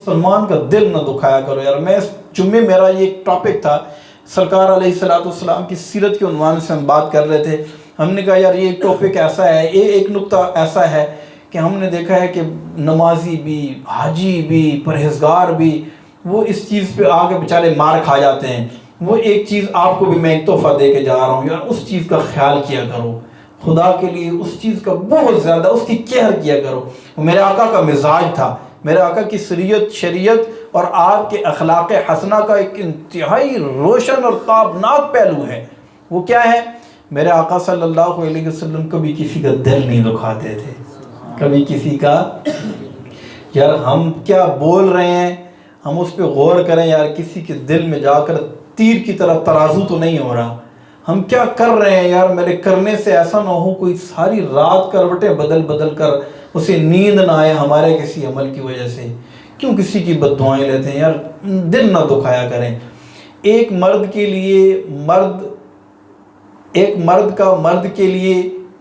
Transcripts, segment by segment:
मुसलमान का दिल न दुखाया करो यार। मैं इस जुम्मे मेरा ये एक टॉपिक था, सरकार अलैहिस्सलाम की सीरत के उन्वान से हम बात कर रहे थे। हमने कहा यार ये एक टॉपिक ऐसा है, एक नुक्ता ऐसा है कि हमने देखा है कि नमाजी भी, हाजी भी, परहेजगार भी, वो इस चीज़ पे आके बेचारे मार खा जाते हैं। वो एक चीज़ आपको भी मैं एक तोहफा दे के जा रहा हूँ यार, उस चीज़ का ख्याल किया करो खुदा के लिए, उस चीज़ का बहुत ज़्यादा उसकी केयर किया करो। मेरे आका का मिजाज था, मेरे आका की शरीयत और आपके अखलाक हसना का एक इंतहाई रोशन और ताबनाक पहलू है। वो क्या है? मेरे आका सल्लल्लाहु अलैहि वसल्लम कभी किसी का दिल नहीं दुखाते थे, कभी किसी का। यार हम क्या बोल रहे हैं, हम उस पर गौर करें यार। किसी के दिल में जाकर तीर की तरह तराजू तो नहीं हो रहा। हम क्या कर रहे हैं यार? मेरे करने से ऐसा ना हो कोई सारी रात करवटें बदल बदल कर उसे नींद ना आए हमारे किसी अमल की वजह से। क्यों किसी की बद्दुआएं लेते हैं यार? दिल ना दुखाया करें। एक मर्द के लिए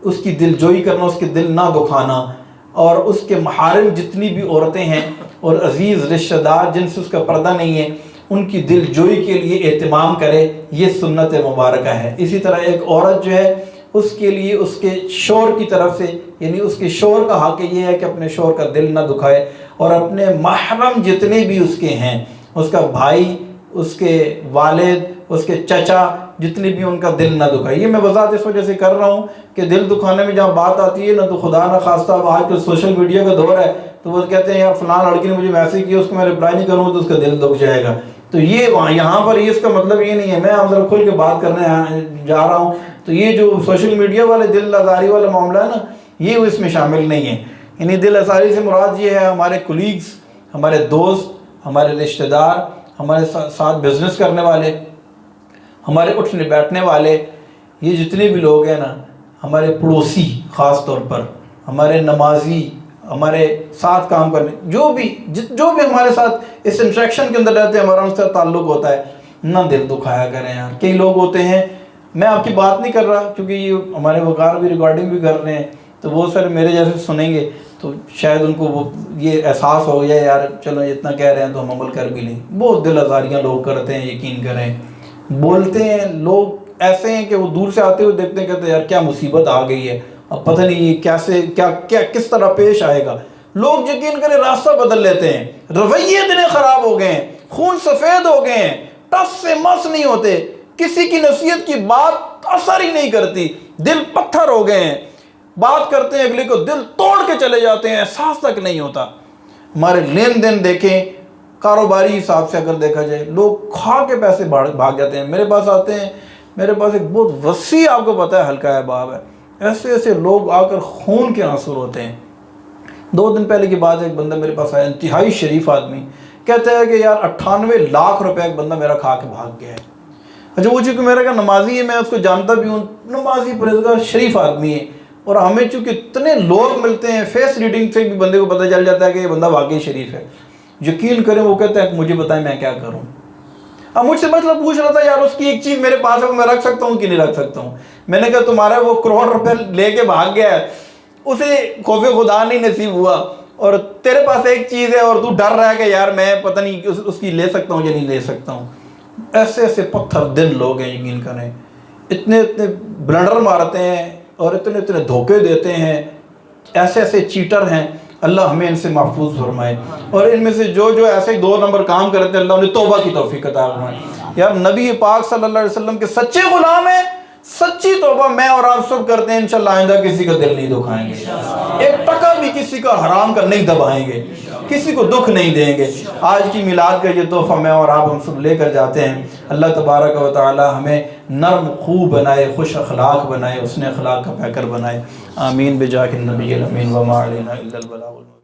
उसकी दिलजोई करना, उसके दिल ना दुखाना, और उसके महारिम जितनी भी औरतें हैं और अजीज़ रिश्तेदार जिनसे उसका पर्दा नहीं है, उनकी दिलजोई के लिए एहतमाम करे, ये सुन्नत मुबारक है। इसी तरह एक औरत जो है उसके लिए उसके शौहर की तरफ से, यानी उसके शौहर का हक़ ये है कि अपने शौहर का दिल ना दुखाए, और अपने महरम जितने भी उसके हैं, उसका भाई, उसके वालिद, उसके चचा, जितने भी, उनका दिल ना दुखाए। ये मैं वज़ाहत इस वजह से कर रहा हूँ कि दिल दुखाने में जहाँ बात आती है ना, तो खुदा ना खास्ता आज कल सोशल मीडिया का दौर है, तो वो कहते हैं यार फ़लाँ लड़की ने मुझे मैसेज किया, उसको मैं रिप्लाई नहीं करूँगा तो उसका दिल दुख जाएगा। तो ये यहाँ पर ये इसका मतलब ये नहीं है। मैं आप ज़रा खुल के बात करने जा रहा हूँ। तो ये जो सोशल मीडिया वाले दिल आज़ारी वाला मामला है ना, ये इसमें शामिल नहीं है। यानी दिल आज़ारी से मुराद ये है हमारे कुलीग्स, हमारे दोस्त, हमारे रिश्तेदार, हमारे साथ बिज़नेस करने वाले, हमारे उठने बैठने वाले, ये जितने भी लोग हैं ना, हमारे पड़ोसी ख़ास तौर पर, हमारे नमाजी, हमारे साथ काम करने, जो भी हमारे साथ इस इंट्रैक्शन के अंदर रहते हैं, हमारा उनसे ताल्लुक़ होता है, ना दिल दुखाया करें यार। कई लोग होते हैं, मैं आपकी बात नहीं कर रहा क्योंकि ये हमारे वकार भी रिकॉर्डिंग भी कर रहे हैं, तो वो सर मेरे जैसे सुनेंगे तो शायद उनको वो ये एहसास हो गया यार चलो इतना कह रहे हैं तो हम अमल कर भी लें। बहुत दिल आज़ारियाँ लोग करते हैं, यकीन करें। बोलते हैं लोग ऐसे हैं कि वो दूर से आते हुए देखते हैं, कहते हैं यार क्या मुसीबत आ गई है, अब पता नहीं ये कैसे क्या किस तरह पेश आएगा। लोग यकीन करें रास्ता बदल लेते हैं, रवैये इतने ख़राब हो गए हैं, खून सफ़ेद हो गए हैं, टस से मस नहीं होते, किसी की नसीहत की बात असर ही नहीं करती, दिल पत्थर हो गए हैं, बात करते हैं अगले को दिल तोड़ के चले जाते हैं, एहसास तक नहीं होता। हमारे लेन देन देखें, कारोबारी हिसाब से अगर देखा जाए, लोग खा के पैसे भाग जाते हैं, मेरे पास आते हैं। मेरे पास एक बहुत वसी, आपको पता है, हल्का है बाब है, ऐसे ऐसे लोग आकर खून के आंसू होते हैं। 2 दिन पहले की बात है, एक बंदा मेरे पास आया, इंतहाई शरीफ आदमी, कहता है कि यार 98 लाख रुपए एक बंदा मेरा खा के भाग गया है। अच्छा, वो चूँकि मेरा का नमाजी है, मैं उसको जानता भी हूँ, नमाजी परहेज़गार शरीफ आदमी है, और हमें चूँकि इतने लोग मिलते हैं, फेस रीडिंग से भी बंदे को पता चल जाता है कि ये बंदा वाकई शरीफ है। यकीन करें वो कहता है मुझे बताएं मैं क्या करूँ। अब मुझसे मतलब पूछ रहा था यार उसकी एक चीज़ मेरे पास है, मैं रख सकता हूँ कि नहीं रख सकता हूँ। मैंने कहा तुम्हारा वो करोड़ रुपए लेके भाग गया है, उसे खौफे खुदा नहीं नसीब हुआ, और तेरे पास एक चीज़ है और तू डर रहा है कि यार मैं पता नहीं उसकी ले सकता हूँ या नहीं ले सकता हूँ। ऐसे ऐसे पत्थर दिल लोग हैं, यकीन करें, इतने इतने ब्लंडर मारते हैं और इतने इतने धोखे देते हैं, ऐसे ऐसे चीटर हैं। अल्लाह हमें इनसे महफूज फरमाए, और इनमें से जो ऐसे 2 नंबर काम करते हैं, अल्लाह उन्हें तौबा की तौफीक अता फरमाए। यार नबी पाक सल्लल्लाहु अलैहि वसल्लम के सच्चे गुलाम हैं, सच्ची तौबा मैं और आप सब करते हैं। इंशाल्लाह आइंदा किसी का दिल नहीं दुखाएंगे, एक टका भी किसी का हराम का नहीं दबाएंगे, किसी को दुख नहीं देंगे। आज की मिलाद का ये तोहफा मैं और आप हम सब लेकर जाते हैं। अल्लाह तबारक व तआला हमें नर्म खूब बनाए, खुश अखलाक बनाए, उसने अखलाक का पैकर बनाए। आमीन बिजाहिन नबी अमीन व मा अलैना इल्लल बलागुल।